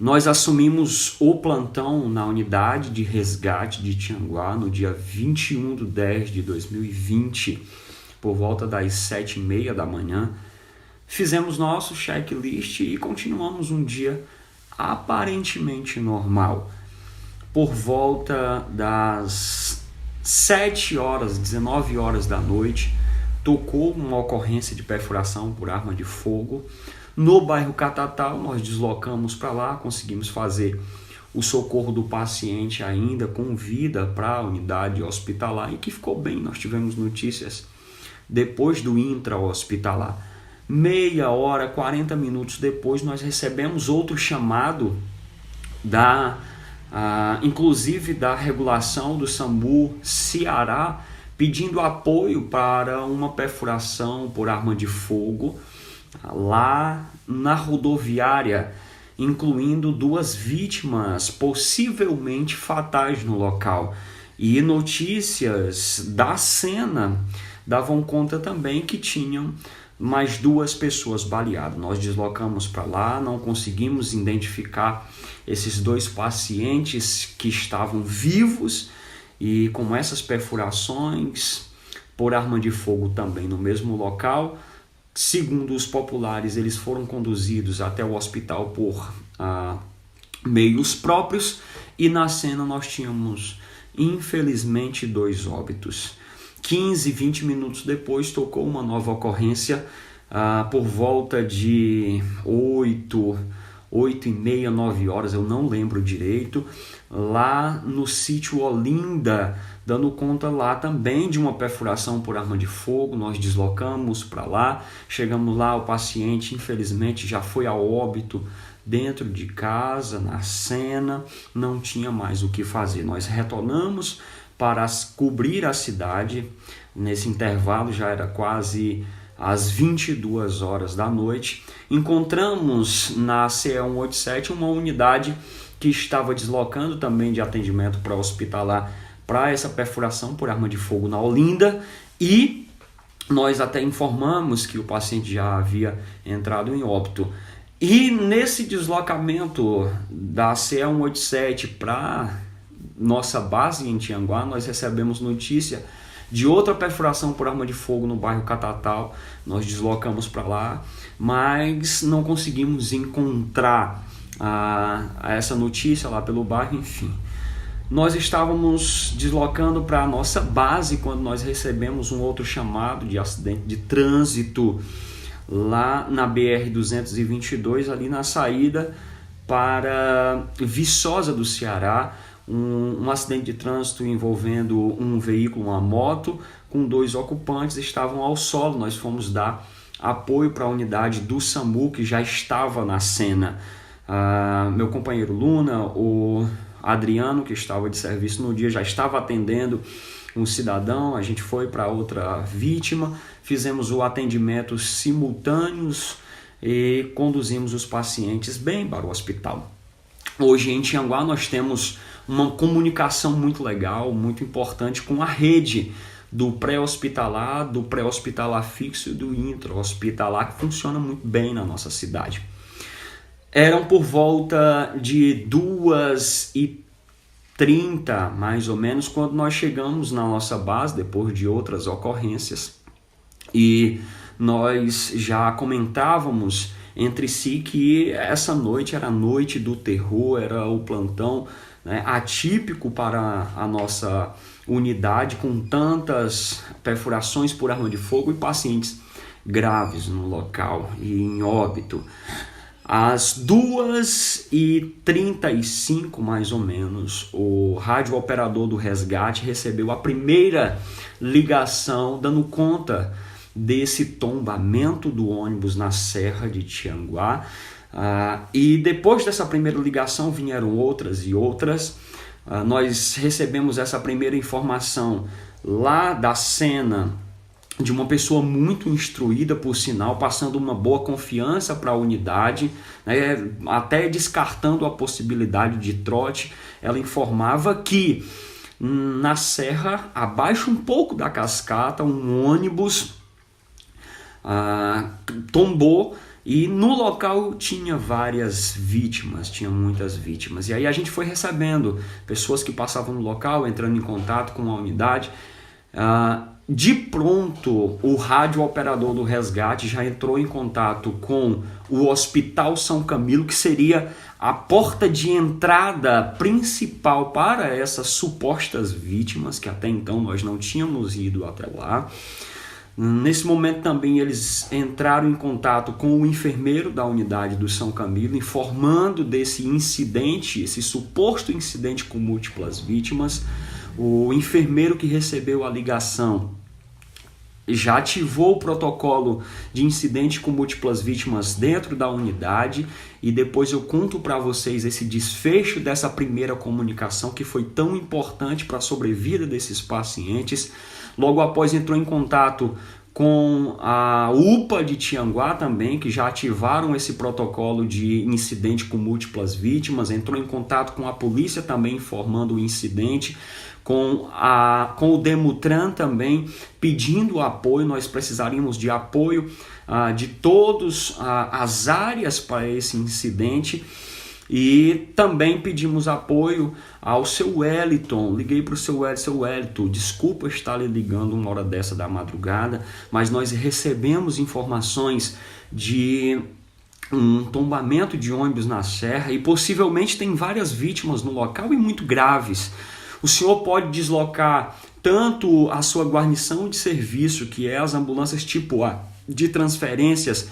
Nós assumimos o plantão na unidade de resgate de Tianguá no dia 21/10/2020, por volta das 7h30 da manhã. Fizemos nosso checklist e continuamos um dia aparentemente normal. Por volta das 7 horas, 19 horas da noite, tocou uma ocorrência de perfuração por arma de fogo. No bairro Catatal, nós deslocamos para lá, conseguimos fazer o socorro do paciente ainda com vida para a unidade hospitalar e que ficou bem. Nós tivemos notícias depois do intra-hospitalar. Meia hora, 40 minutos depois, nós recebemos outro chamado inclusive da regulação do SAMU Ceará, pedindo apoio para uma perfuração por arma de fogo lá na rodoviária, incluindo 2 vítimas possivelmente fatais no local. E notícias da cena davam conta também que tinham mais 2 pessoas baleadas. Nós deslocamos para lá, não conseguimos identificar esses 2 pacientes que estavam vivos e com essas perfurações por arma de fogo também no mesmo local. Segundo os populares, eles foram conduzidos até o hospital por meios próprios e na cena nós tínhamos, infelizmente, 2 óbitos. 15, 20 minutos depois tocou uma nova ocorrência por volta de 8h30, 9 horas, eu não lembro direito, lá no sítio Olinda, dando conta lá também de uma perfuração por arma de fogo. Nós deslocamos para lá, chegamos lá, o paciente infelizmente já foi a óbito dentro de casa, na cena, não tinha mais o que fazer. Nós retornamos para cobrir a cidade. Nesse intervalo já era quase às 22 horas da noite. Encontramos na CE 187 uma unidade que estava deslocando também de atendimento para hospitalar para essa perfuração por arma de fogo na Olinda, e nós até informamos que o paciente já havia entrado em óbito. E nesse deslocamento da CE 187 para nossa base em Tianguá, nós recebemos notícia de outra perfuração por arma de fogo no bairro Catatal. Nós deslocamos para lá, mas não conseguimos encontrar essa notícia lá pelo bairro. Enfim, nós estávamos deslocando para a nossa base quando nós recebemos um outro chamado de acidente de trânsito lá na BR-222, ali na saída para Viçosa do Ceará. Um acidente de trânsito envolvendo um veículo, uma moto, com 2 ocupantes, estavam ao solo. Nós fomos dar apoio para a unidade do SAMU que já estava na cena. Meu companheiro Luna, o Adriano, que estava de serviço no dia, já estava atendendo um cidadão. A gente foi para outra vítima, fizemos o atendimento simultâneos e conduzimos os pacientes bem para o hospital. Hoje em Tianguá nós temos uma comunicação muito legal, muito importante com a rede do pré-hospitalar, do pré-hospitalar fixo e do intra-hospitalar, que funciona muito bem na nossa cidade. Eram por volta de 2h30, mais ou menos, quando nós chegamos na nossa base, depois de outras ocorrências, e nós já comentávamos entre si que essa noite era a noite do terror, era o plantão, né, atípico para a nossa unidade, com tantas perfurações por arma de fogo e pacientes graves no local e em óbito. Às 2h35, mais ou menos, o rádio operador do resgate recebeu a primeira ligação dando conta desse tombamento do ônibus na Serra de Tianguá. E depois dessa primeira ligação vieram outras e outras. Nós recebemos essa primeira informação lá da cena de uma pessoa muito instruída, por sinal, passando uma boa confiança para a unidade, né, até descartando a possibilidade de trote. Ela informava que na serra, abaixo um pouco da cascata, um ônibus tombou E no local tinha várias vítimas, tinha muitas vítimas. E aí a gente foi recebendo pessoas que passavam no local, entrando em contato com a unidade. De pronto, o rádio operador do resgate já entrou em contato com o Hospital São Camilo, que seria a porta de entrada principal para essas supostas vítimas, que até então nós não tínhamos ido até lá. Nesse momento também eles entraram em contato com o enfermeiro da unidade do São Camilo, informando desse incidente, esse suposto incidente com múltiplas vítimas. O enfermeiro que recebeu a ligação já ativou o protocolo de incidente com múltiplas vítimas dentro da unidade, e depois eu conto para vocês esse desfecho dessa primeira comunicação que foi tão importante para a sobrevida desses pacientes. Logo após entrou em contato com a UPA de Tianguá também, que já ativaram esse protocolo de incidente com múltiplas vítimas, entrou em contato com a polícia também informando o incidente, com o Demutran também pedindo apoio. Nós precisaríamos de apoio de todas as áreas para esse incidente. E também pedimos apoio ao seu Wellington. Liguei para o seu Wellington, desculpa estar lhe ligando uma hora dessa da madrugada, mas nós recebemos informações de um tombamento de ônibus na serra e possivelmente tem várias vítimas no local e muito graves. O senhor pode deslocar tanto a sua guarnição de serviço, que é as ambulâncias tipo A, de transferências,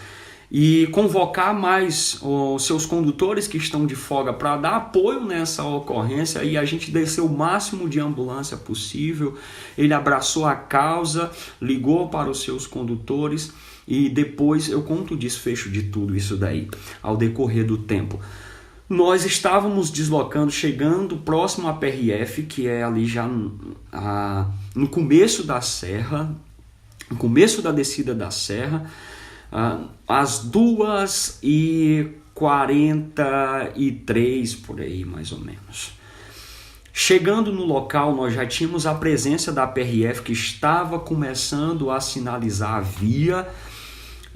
e convocar mais os seus condutores que estão de folga para dar apoio nessa ocorrência, e a gente desceu o máximo de ambulância possível. Ele abraçou a causa, ligou para os seus condutores e depois eu conto o desfecho de tudo isso daí ao decorrer do tempo. Nós estávamos deslocando, chegando próximo à PRF, que é ali já no começo da serra, no começo da descida da serra, às 2h43 por aí, mais ou menos. Chegando no local, nós já tínhamos a presença da PRF que estava começando a sinalizar a via,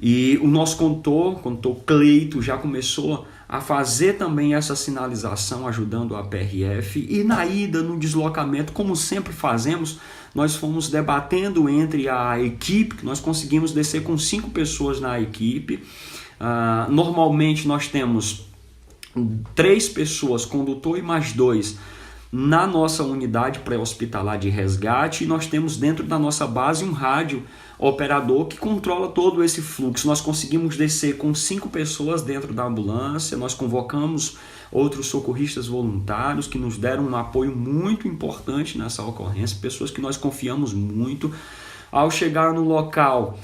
e o nosso condutor Cleito, já começou a fazer também essa sinalização, ajudando a PRF. E na ida, no deslocamento, como sempre fazemos, nós fomos debatendo entre a equipe, que nós conseguimos descer com 5 pessoas na equipe. Normalmente nós temos 3 pessoas, condutor e mais 2, na nossa unidade pré-hospitalar de resgate, e nós temos dentro da nossa base um rádio operador que controla todo esse fluxo. Nós conseguimos descer com 5 pessoas dentro da ambulância, nós convocamos outros socorristas voluntários que nos deram um apoio muito importante nessa ocorrência, pessoas que nós confiamos muito. Ao chegar no local,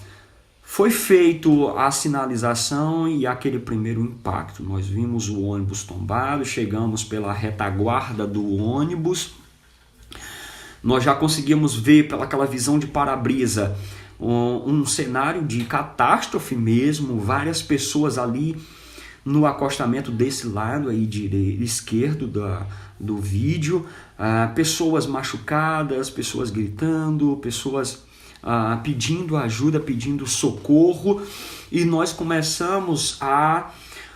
foi feito a sinalização e aquele primeiro impacto. Nós vimos o ônibus tombado, chegamos pela retaguarda do ônibus, nós já conseguimos ver pelaquela visão de para-brisa um cenário de catástrofe mesmo, várias pessoas ali no acostamento desse lado aí esquerdo do vídeo, pessoas machucadas, pessoas gritando, pessoas pedindo ajuda, pedindo socorro, e nós começamos a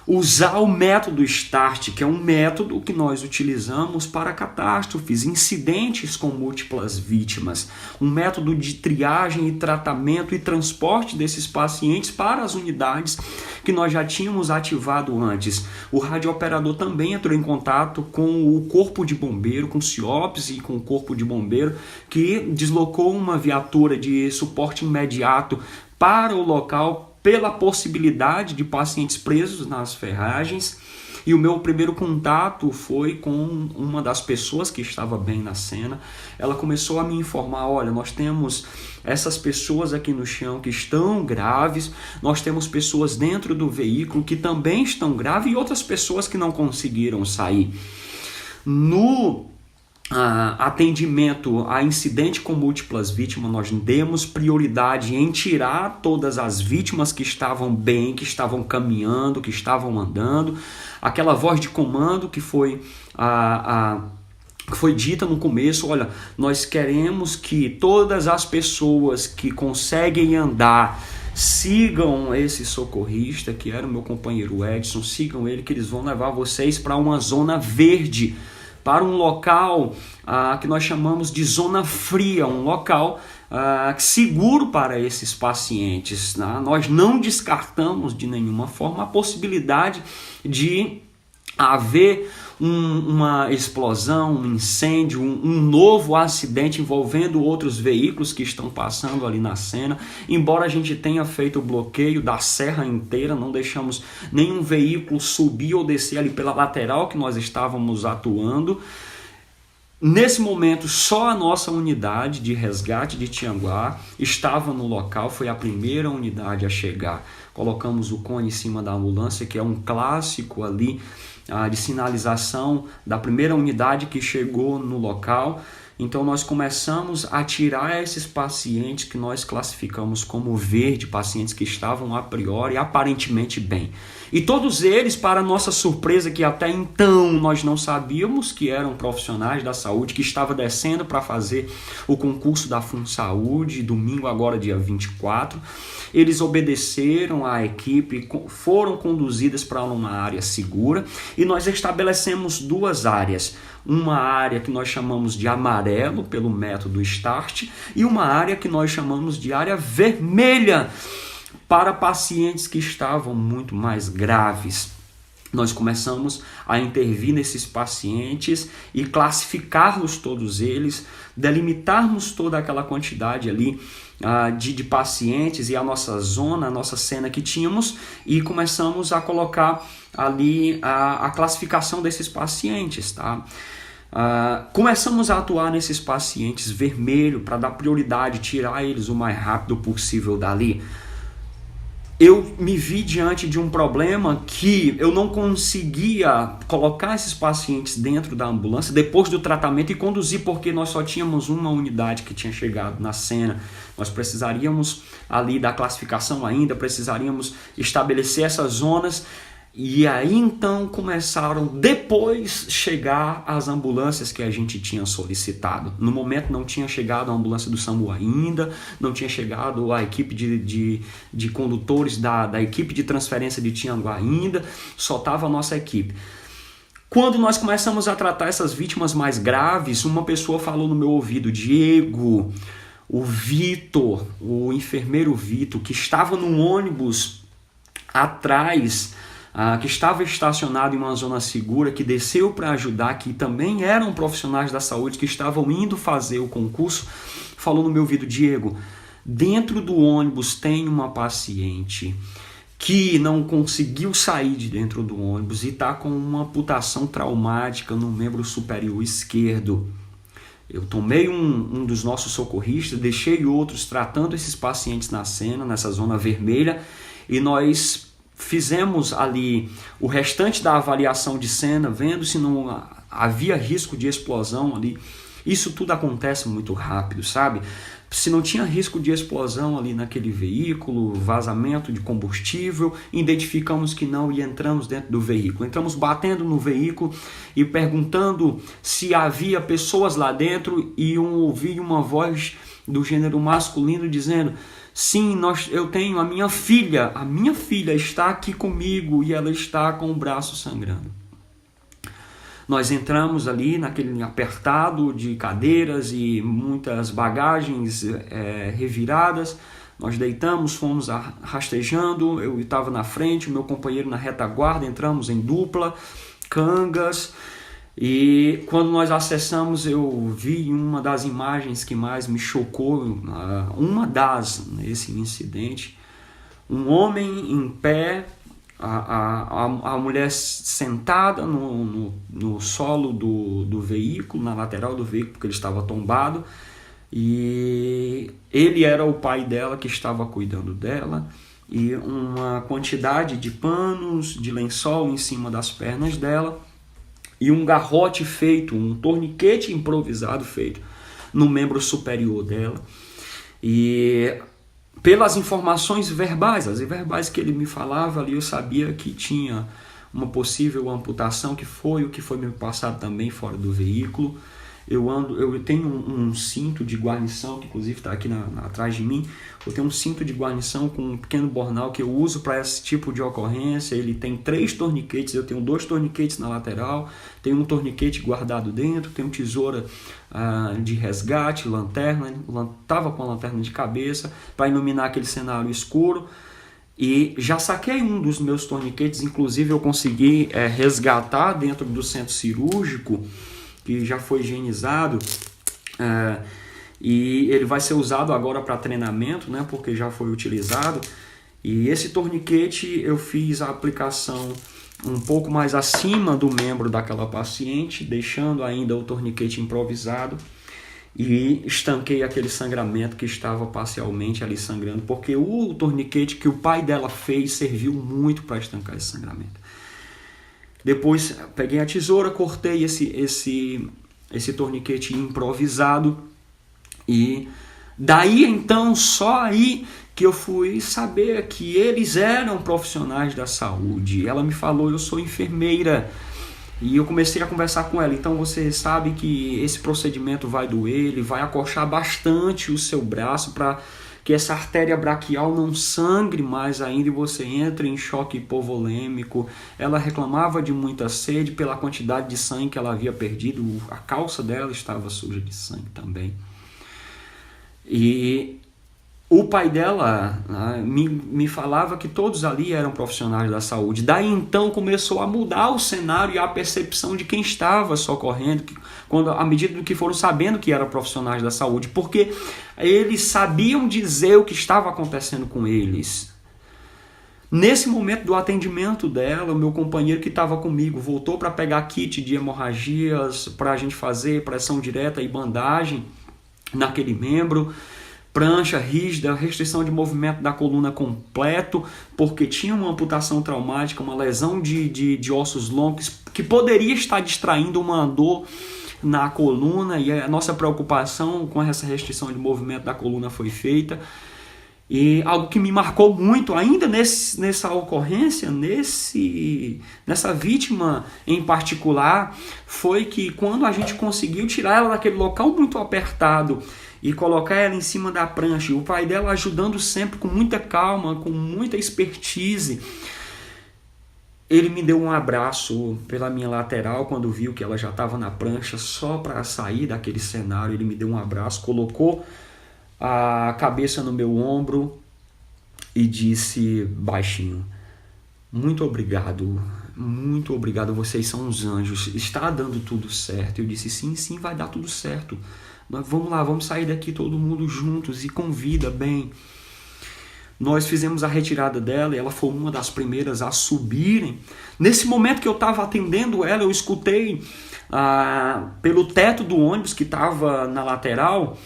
usar o método START, que é um método que nós utilizamos para catástrofes, incidentes com múltiplas vítimas, um método de triagem e tratamento e transporte desses pacientes para as unidades que nós já tínhamos ativado antes. O radiooperador também entrou em contato com o corpo de bombeiro, com o CIOPS e com o corpo de bombeiro, que deslocou uma viatura de suporte imediato para o local pela possibilidade de pacientes presos nas ferragens. E o meu primeiro contato foi com uma das pessoas que estava bem na cena. Ela começou a me informar: olha, nós temos essas pessoas aqui no chão que estão graves, nós temos pessoas dentro do veículo que também estão graves e outras pessoas que não conseguiram sair. No atendimento a incidente com múltiplas vítimas, nós demos prioridade em tirar todas as vítimas que estavam bem, que estavam caminhando, que estavam andando. Aquela voz de comando que foi dita no começo: olha, nós queremos que todas as pessoas que conseguem andar, sigam esse socorrista, que era o meu companheiro Edson, sigam ele que eles vão levar vocês para uma zona verde, para um local que nós chamamos de zona fria, um local seguro para esses pacientes. Nós não descartamos de nenhuma forma a possibilidade de haver uma explosão, um incêndio, um novo acidente envolvendo outros veículos que estão passando ali na cena. Embora a gente tenha feito o bloqueio da serra inteira, não deixamos nenhum veículo subir ou descer ali pela lateral que nós estávamos atuando. Nesse momento, só a nossa unidade de resgate de Tianguá estava no local, foi a primeira unidade a chegar. Colocamos o cone em cima da ambulância, que é um clássico ali de sinalização da primeira unidade que chegou no local. Então nós começamos a tirar esses pacientes que nós classificamos como verde, pacientes que estavam a priori aparentemente bem. E todos eles, para nossa surpresa, que até então nós não sabíamos que eram profissionais da saúde, que estavam descendo para fazer o concurso da FunSaúde, domingo agora dia 24, eles obedeceram à equipe, foram conduzidas para uma área segura e nós estabelecemos duas áreas. Uma área que nós chamamos de amarelo, pelo método START, e uma área que nós chamamos de área vermelha, para pacientes que estavam muito mais graves. Nós começamos a intervir nesses pacientes e classificarmos todos eles, delimitarmos toda aquela quantidade ali de pacientes e a nossa zona, a nossa cena que tínhamos, e começamos a colocar ali a classificação desses pacientes, tá? Começamos a atuar nesses pacientes vermelho para dar prioridade, tirar eles o mais rápido possível dali. Eu me vi diante de um problema que eu não conseguia colocar esses pacientes dentro da ambulância depois do tratamento e conduzir, porque nós só tínhamos uma unidade que tinha chegado na cena. Nós precisaríamos ali da classificação ainda, precisaríamos estabelecer essas zonas. E aí então começaram depois chegar as ambulâncias que a gente tinha solicitado. No momento não tinha chegado a ambulância do SAMU ainda, não tinha chegado a equipe de condutores da equipe de transferência de Tianguá ainda, só estava a nossa equipe. Quando nós começamos a tratar essas vítimas mais graves, uma pessoa falou no meu ouvido: Diego, o Vitor, o enfermeiro Vitor, que estava no ônibus atrás, que estava estacionado em uma zona segura, que desceu para ajudar, que também eram profissionais da saúde, que estavam indo fazer o concurso, falou no meu ouvido: Diego, dentro do ônibus tem uma paciente que não conseguiu sair de dentro do ônibus e está com uma amputação traumática no membro superior esquerdo. Eu tomei um dos nossos socorristas, deixei outros tratando esses pacientes na cena, nessa zona vermelha, e nós fizemos ali o restante da avaliação de cena, vendo se não havia risco de explosão ali. Isso tudo acontece muito rápido, sabe? Se não tinha risco de explosão ali naquele veículo, vazamento de combustível, identificamos que não e entramos dentro do veículo. Entramos batendo no veículo e perguntando se havia pessoas lá dentro, e ouvi uma voz do gênero masculino dizendo: sim, eu tenho a minha filha está aqui comigo e ela está com o braço sangrando. Nós entramos ali naquele apertado de cadeiras e muitas bagagens reviradas. Nós deitamos, fomos rastejando, eu estava na frente, o meu companheiro na retaguarda, entramos em dupla, cangas. E quando nós acessamos, eu vi uma das imagens que mais me chocou, nesse incidente, um homem em pé, a mulher sentada no solo do veículo, na lateral do veículo, porque ele estava tombado, e ele era o pai dela que estava cuidando dela, e uma quantidade de panos, de lençol em cima das pernas dela, e um garrote feito, um torniquete improvisado feito no membro superior dela. E pelas informações verbais, as verbais que ele me falava ali, eu sabia que tinha uma possível amputação, que foi o que foi me passado também fora do veículo. eu tenho um cinto de guarnição, que inclusive está aqui atrás de mim. Eu tenho um cinto de guarnição com um pequeno bornal que eu uso para esse tipo de ocorrência. Ele tem 3 torniquetes, eu tenho 2 torniquetes na lateral, tenho um torniquete guardado dentro, tenho tesoura de resgate, lanterna, estava com a lanterna de cabeça para iluminar aquele cenário escuro. E já saquei um dos meus torniquetes, inclusive eu consegui resgatar dentro do centro cirúrgico, que já foi higienizado, e ele vai ser usado agora para treinamento, né, porque já foi utilizado. E esse torniquete eu fiz a aplicação um pouco mais acima do membro daquela paciente, deixando ainda o torniquete improvisado, e estanquei aquele sangramento que estava parcialmente ali sangrando, porque o torniquete que o pai dela fez serviu muito para estancar esse sangramento. Depois peguei a tesoura, cortei esse torniquete improvisado, e daí então só aí que eu fui saber que eles eram profissionais da saúde. Ela me falou: eu sou enfermeira. E eu comecei a conversar com ela: então você sabe que esse procedimento vai doer, ele vai acolchar bastante o seu braço para que essa artéria braquial não sangre mais ainda e você entre em choque hipovolêmico. Ela reclamava de muita sede pela quantidade de sangue que ela havia perdido, a calça dela estava suja de sangue também. E o pai dela me falava que todos ali eram profissionais da saúde. Daí então começou a mudar o cenário e a percepção de quem estava socorrendo, à medida que foram sabendo que eram profissionais da saúde, porque eles sabiam dizer o que estava acontecendo com eles. Nesse momento do atendimento dela, o meu companheiro que estava comigo voltou para pegar kit de hemorragias para a gente fazer pressão direta e bandagem naquele membro, prancha rígida, restrição de movimento da coluna completo, porque tinha uma amputação traumática, uma lesão de ossos longos que poderia estar distraindo uma dor na coluna, e a nossa preocupação com essa restrição de movimento da coluna foi feita. E algo que me marcou muito ainda nessa ocorrência, nessa vítima em particular, foi que quando a gente conseguiu tirar ela daquele local muito apertado e colocar ela em cima da prancha, e o pai dela ajudando sempre com muita calma, com muita expertise, ele me deu um abraço pela minha lateral quando viu que ela já estava na prancha, só para sair daquele cenário. Ele me deu um abraço, colocou a cabeça no meu ombro e disse baixinho: muito obrigado, vocês são uns anjos, está dando tudo certo. Eu disse: sim, vai dar tudo certo. Mas vamos lá, vamos sair daqui todo mundo juntos e com vida, bem. Nós fizemos a retirada dela e ela foi uma das primeiras a subirem. Nesse momento que eu estava atendendo ela, eu escutei pelo teto do ônibus que estava na lateral,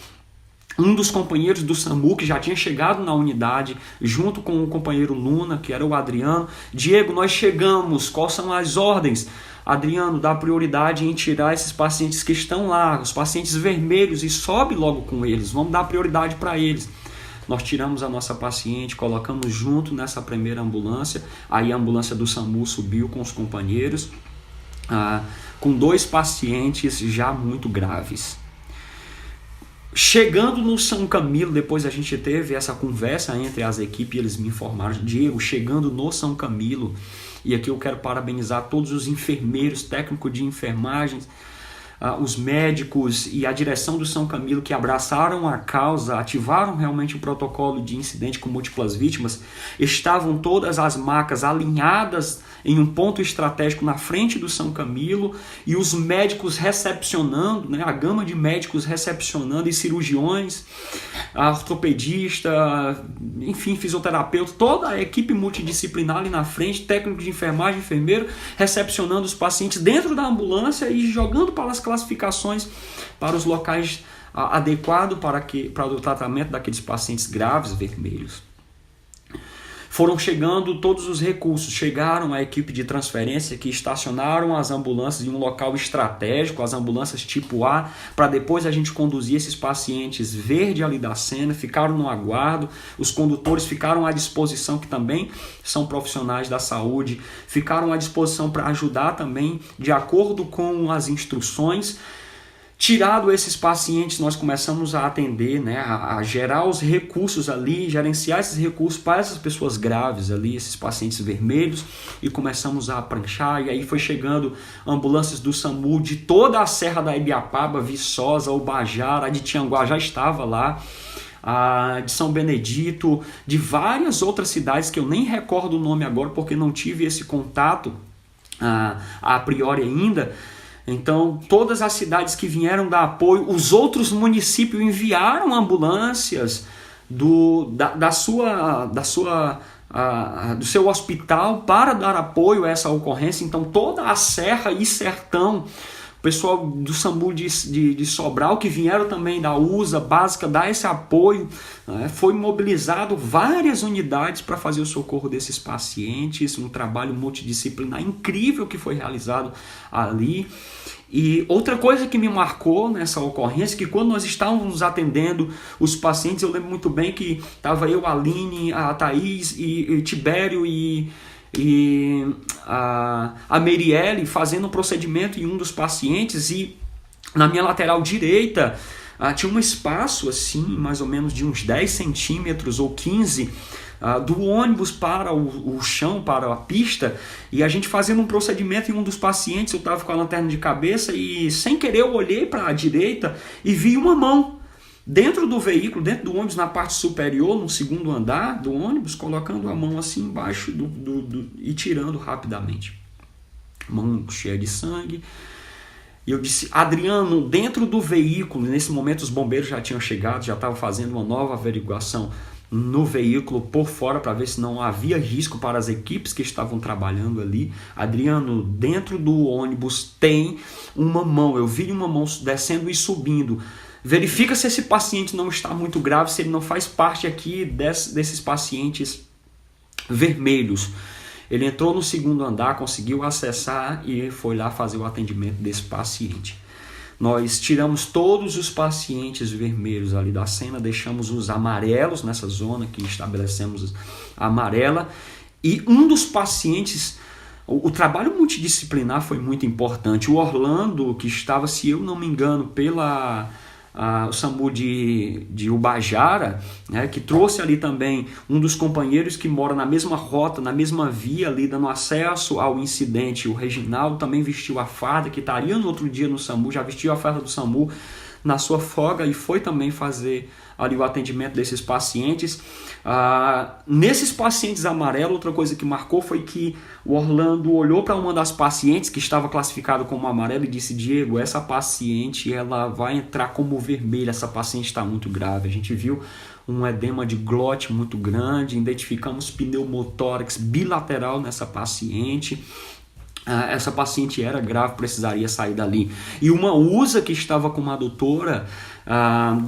um dos companheiros do SAMU que já tinha chegado na unidade, junto com o companheiro Luna, que era o Adriano: Diego, nós chegamos, quais são as ordens? Adriano, dá prioridade em tirar esses pacientes que estão lá, os pacientes vermelhos, e sobe logo com eles, vamos dar prioridade para eles. Nós tiramos a nossa paciente, colocamos junto nessa primeira ambulância, aí a ambulância do SAMU subiu com os companheiros, com 2 pacientes já muito graves. Chegando no São Camilo, depois a gente teve essa conversa entre as equipes, eles me informaram: Diego, chegando no São Camilo, e aqui eu quero parabenizar todos os enfermeiros, técnicos de enfermagem, os médicos e a direção do São Camilo, que abraçaram a causa, ativaram realmente o protocolo de incidente com múltiplas vítimas. Estavam todas as macas alinhadas em um ponto estratégico na frente do São Camilo, e os médicos recepcionando, a gama de médicos recepcionando, e cirurgiões, ortopedista, enfim, fisioterapeuta, toda a equipe multidisciplinar ali na frente, técnico de enfermagem, enfermeiro, recepcionando os pacientes dentro da ambulância e jogando para as classificações para os locais adequados para o tratamento daqueles pacientes graves vermelhos. Foram chegando todos os recursos, chegaram a equipe de transferência que estacionaram as ambulâncias em um local estratégico, as ambulâncias tipo A, para depois a gente conduzir esses pacientes verde ali da cena, ficaram no aguardo, os condutores ficaram à disposição, que também são profissionais da saúde, ficaram à disposição para ajudar também, de acordo com as instruções. Tirado esses pacientes, nós começamos a atender, né, a gerar os recursos ali, gerenciar esses recursos para essas pessoas graves ali, esses pacientes vermelhos, e começamos a pranchar, e aí foi chegando ambulâncias do SAMU de toda a Serra da Ibiapaba, Viçosa, Ubajara, a de Tianguá já estava lá, a de São Benedito, de várias outras cidades que eu nem recordo o nome agora porque não tive esse contato a priori ainda. Então, todas as cidades que vieram dar apoio, os outros municípios enviaram ambulâncias do seu hospital para dar apoio a essa ocorrência. Então, toda a Serra e Sertão, o pessoal do SAMU de Sobral, que vieram também da USA básica, dar esse apoio, né? Foi mobilizado várias unidades para fazer o socorro desses pacientes, um trabalho multidisciplinar incrível que foi realizado ali. E outra coisa que me marcou nessa ocorrência, que quando nós estávamos atendendo os pacientes, eu lembro muito bem que estava eu, a Aline, a Thaís, e Tibério e a Merielle fazendo um procedimento em um dos pacientes, e na minha lateral direita tinha um espaço assim, mais ou menos de uns 10 centímetros ou 15 do ônibus para o chão, para a pista, e a gente fazendo um procedimento em um dos pacientes. Eu estava com a lanterna de cabeça e sem querer eu olhei para a direita e vi uma mão dentro do veículo, dentro do ônibus, na parte superior, no segundo andar do ônibus, colocando a mão assim embaixo e tirando rapidamente. Mão cheia de sangue. E eu disse: Adriano, dentro do veículo, nesse momento os bombeiros já tinham chegado, já estavam fazendo uma nova averiguação no veículo por fora para ver se não havia risco para as equipes que estavam trabalhando ali. Adriano, dentro do ônibus tem uma mão, eu vi uma mão descendo e subindo. Verifica se esse paciente não está muito grave, se ele não faz parte aqui desses pacientes vermelhos. Ele entrou no segundo andar, conseguiu acessar e foi lá fazer o atendimento desse paciente. Nós tiramos todos os pacientes vermelhos ali da cena, deixamos os amarelos nessa zona que estabelecemos a amarela, e um dos pacientes, o trabalho multidisciplinar foi muito importante. O Orlando, que estava, se eu não me engano, o SAMU de Ubajara, né, que trouxe ali também um dos companheiros que mora na mesma rota, na mesma via ali, dando acesso ao incidente. O Reginaldo também vestiu a farda, que estaria no outro dia no SAMU, já vestiu a farda do SAMU na sua folga e foi também fazer ali o atendimento desses pacientes. Nesses pacientes amarelos, outra coisa que marcou foi que o Orlando olhou para uma das pacientes que estava classificada como amarela e disse: Diego, essa paciente ela vai entrar como vermelha, essa paciente está muito grave. A gente viu um edema de glote muito grande, identificamos pneumotórax bilateral nessa paciente. Essa paciente era grave, precisaria sair dali. E uma USA que estava com uma doutora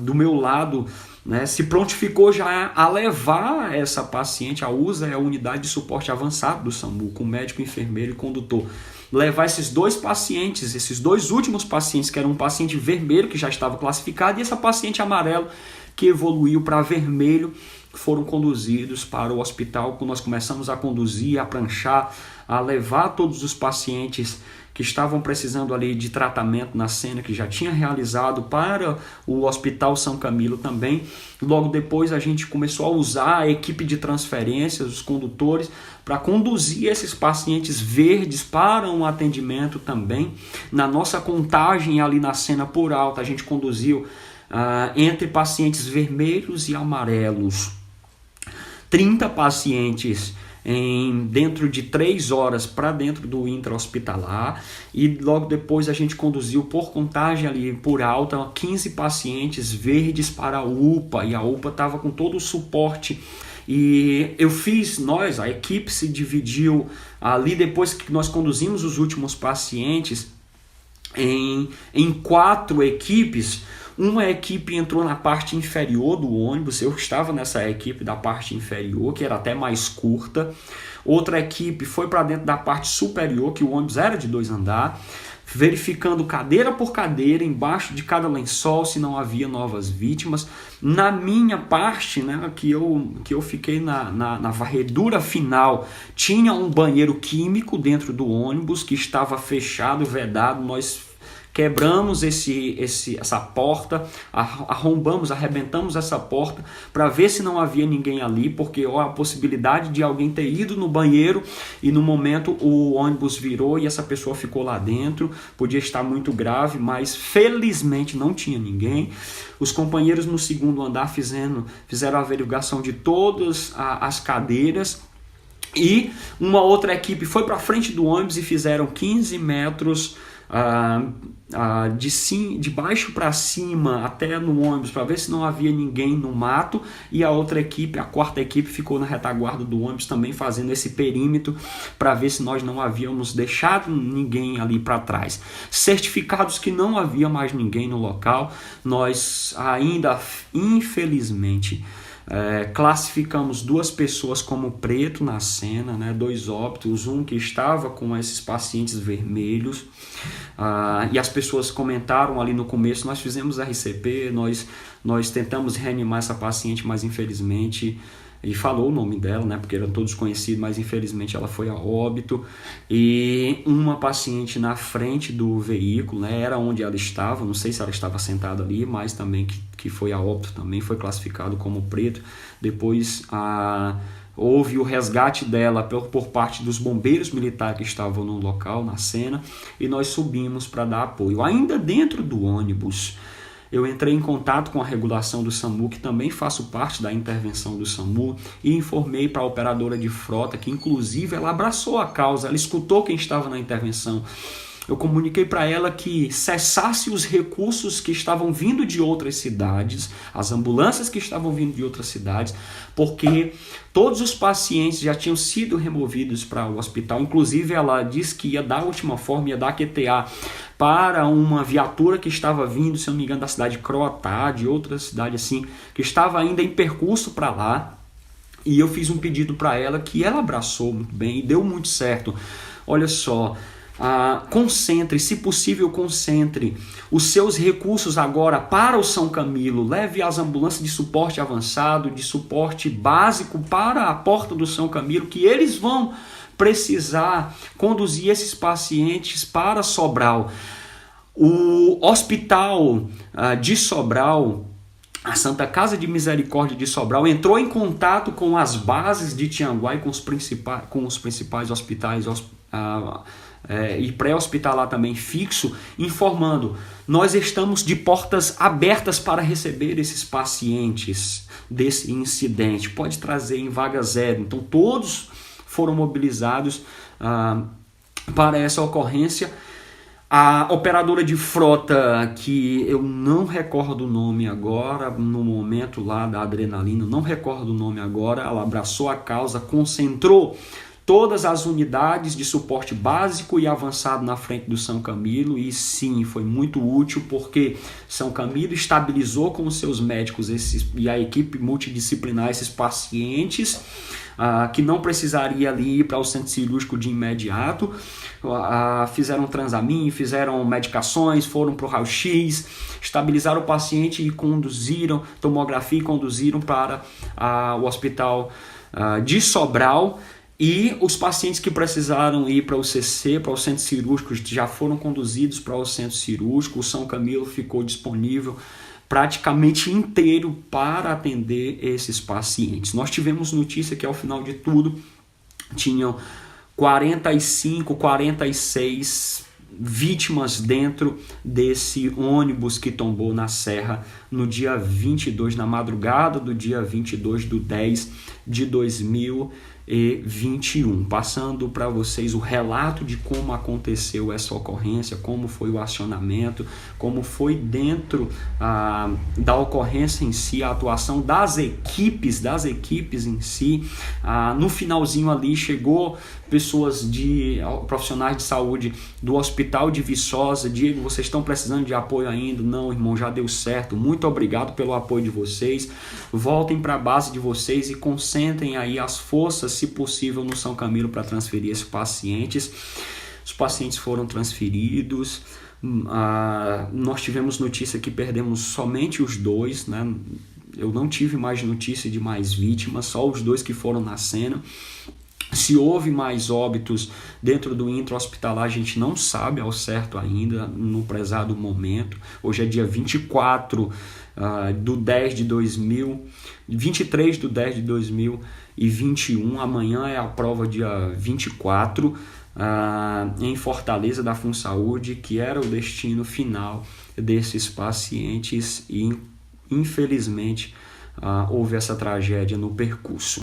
do meu lado, né, se prontificou já a levar essa paciente. A USA é a unidade de suporte avançado do SAMU, com médico, enfermeiro e condutor. Levar esses dois pacientes, esses dois últimos pacientes, que era um paciente vermelho que já estava classificado, e essa paciente amarelo que evoluiu para vermelho, foram conduzidos para o hospital. Quando nós começamos a conduzir, a pranchar, a levar todos os pacientes que estavam precisando ali de tratamento na cena, que já tinha realizado, para o Hospital São Camilo também. Logo depois a gente começou a usar a equipe de transferências, os condutores, para conduzir esses pacientes verdes para um atendimento também. Na nossa contagem ali na cena por alta, a gente conduziu entre pacientes vermelhos e amarelos 30 pacientes dentro de 3 horas para dentro do intra-hospitalar, e logo depois a gente conduziu por contagem ali por alta 15 pacientes verdes para a UPA, e a UPA estava com todo o suporte. E a equipe se dividiu ali depois que nós conduzimos os últimos pacientes em 4 equipes. Uma equipe entrou na parte inferior do ônibus, eu estava nessa equipe da parte inferior, que era até mais curta. Outra equipe foi para dentro da parte superior, que o ônibus era de 2 andares, verificando cadeira por cadeira, embaixo de cada lençol, se não havia novas vítimas. Na minha parte, né, que eu fiquei na varredura final, tinha um banheiro químico dentro do ônibus, que estava fechado, vedado. Nós quebramos essa porta, arrebentamos essa porta para ver se não havia ninguém ali, porque a possibilidade de alguém ter ido no banheiro e no momento o ônibus virou e essa pessoa ficou lá dentro, podia estar muito grave, mas felizmente não tinha ninguém. Os companheiros no segundo andar fizeram a averiguação de todas as cadeiras, e uma outra equipe foi para frente do ônibus e fizeram 15 metros de baixo para cima até no ônibus para ver se não havia ninguém no mato, e a outra equipe, a quarta equipe, ficou na retaguarda do ônibus também fazendo esse perímetro para ver se nós não havíamos deixado ninguém ali para trás. Certificados que não havia mais ninguém no local, nós ainda, infelizmente, classificamos 2 pessoas como preto na cena, né? 2 óbitos, um que estava com esses pacientes vermelhos, e as pessoas comentaram ali no começo, nós fizemos RCP, nós tentamos reanimar essa paciente, mas infelizmente, e falou o nome dela, né, porque eram todos conhecidos, mas infelizmente ela foi a óbito. E uma paciente na frente do veículo, né, era onde ela estava, não sei se ela estava sentada ali, mas também que foi a óbito, também foi classificado como preto. Depois houve o resgate dela por parte dos bombeiros militares que estavam no local, na cena, e nós subimos para dar apoio. Ainda dentro do ônibus, eu entrei em contato com a regulação do SAMU, que também faço parte da intervenção do SAMU, e informei para a operadora de frota, que inclusive ela abraçou a causa, ela escutou quem estava na intervenção. Eu comuniquei para ela que cessasse os recursos que estavam vindo de outras cidades, as ambulâncias que estavam vindo de outras cidades, porque todos os pacientes já tinham sido removidos para o hospital. Inclusive ela disse que ia dar a última forma, ia dar QTA para uma viatura que estava vindo, se eu não me engano, da cidade de Croatá, de outra cidade assim, que estava ainda em percurso para lá. E eu fiz um pedido para ela que ela abraçou muito bem e deu muito certo. Olha só, concentre, se possível, concentre os seus recursos agora para o São Camilo. Leve as ambulâncias de suporte avançado, de suporte básico para a porta do São Camilo, que eles vão precisar conduzir esses pacientes para Sobral. O hospital de Sobral, a Santa Casa de Misericórdia de Sobral, entrou em contato com as bases de Tianguá e com os principais hospitais e pré-hospitalar também fixo, informando: nós estamos de portas abertas para receber esses pacientes desse incidente, pode trazer em vaga zero. Então todos foram mobilizados para essa ocorrência. A operadora de frota, que eu não recordo o nome agora, no momento lá da adrenalina, não recordo o nome agora, ela abraçou a causa, concentrou todas as unidades de suporte básico e avançado na frente do São Camilo, e sim, foi muito útil, porque São Camilo estabilizou com os seus médicos e a equipe multidisciplinar esses pacientes, que não precisaria ali ir para o centro cirúrgico de imediato. Fizeram transamin, fizeram medicações, foram para o raio-x, estabilizaram o paciente e conduziram, tomografia, e conduziram para o hospital de Sobral. E os pacientes que precisaram ir para o CC, para o centro cirúrgico, já foram conduzidos para o centro cirúrgico. O São Camilo ficou disponível praticamente inteiro para atender esses pacientes. Nós tivemos notícia que ao final de tudo tinham 45, 46 vítimas dentro desse ônibus que tombou na Serra no dia 22, na madrugada do dia 22 de 10 de 2021. Passando para vocês o relato de como aconteceu essa ocorrência, como foi o acionamento, como foi dentro da ocorrência em si, a atuação das equipes em si. No finalzinho ali chegou profissionais de saúde do Hospital de Viçosa. Diego, vocês estão precisando de apoio ainda? Não, irmão, já deu certo. Muito obrigado pelo apoio de vocês. Voltem para a base de vocês e concentrem aí as forças, se possível, no São Camilo para transferir esses pacientes. Os pacientes foram transferidos. Nós tivemos notícia que perdemos somente os 2, né? Eu não tive mais notícia de mais vítimas, só os 2 que foram na cena. Se houve mais óbitos dentro do intra-hospitalar, a gente não sabe ao certo ainda, no prezado momento. Hoje é dia 23 de 2021, amanhã é a prova dia 24, em Fortaleza da FunSaúde, que era o destino final desses pacientes e, infelizmente, houve essa tragédia no percurso.